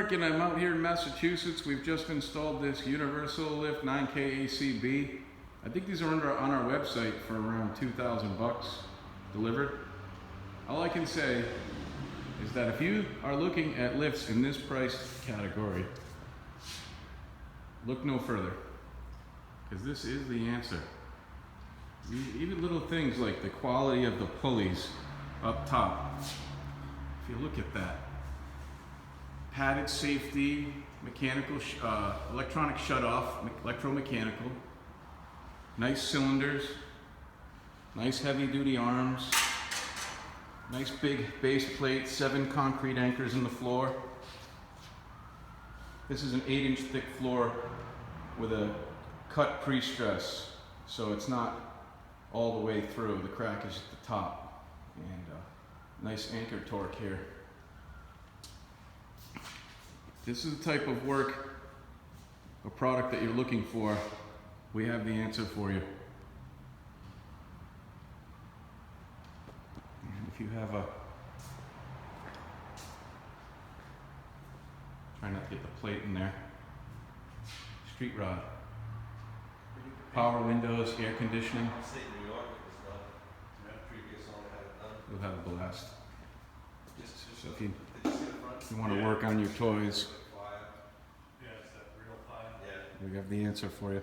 And I'm out here in Massachusetts. We've just installed this UNIVERSALIFT 9KAC-B. I think these are on our website for around 2,000 bucks delivered. All I can say is that if you are looking at lifts in this price category, look no further, because this is the answer. Even little things like the quality of the pulleys up top. If you look at that, padded safety, mechanical, electronic shutoff, electromechanical, nice cylinders, nice heavy duty arms, nice big base plate, 7 concrete anchors in the floor. This is an 8-inch thick floor with a cut pre-stress, so it's not all the way through. The crack is at the top, and nice anchor torque here. This is the type of work, a product that you're looking for. We have the answer for you. And if you have a, try not to get the plate in there, street rod, power windows, air conditioning. You'll have a blast. So if you want to work on your toys, we have the answer for you.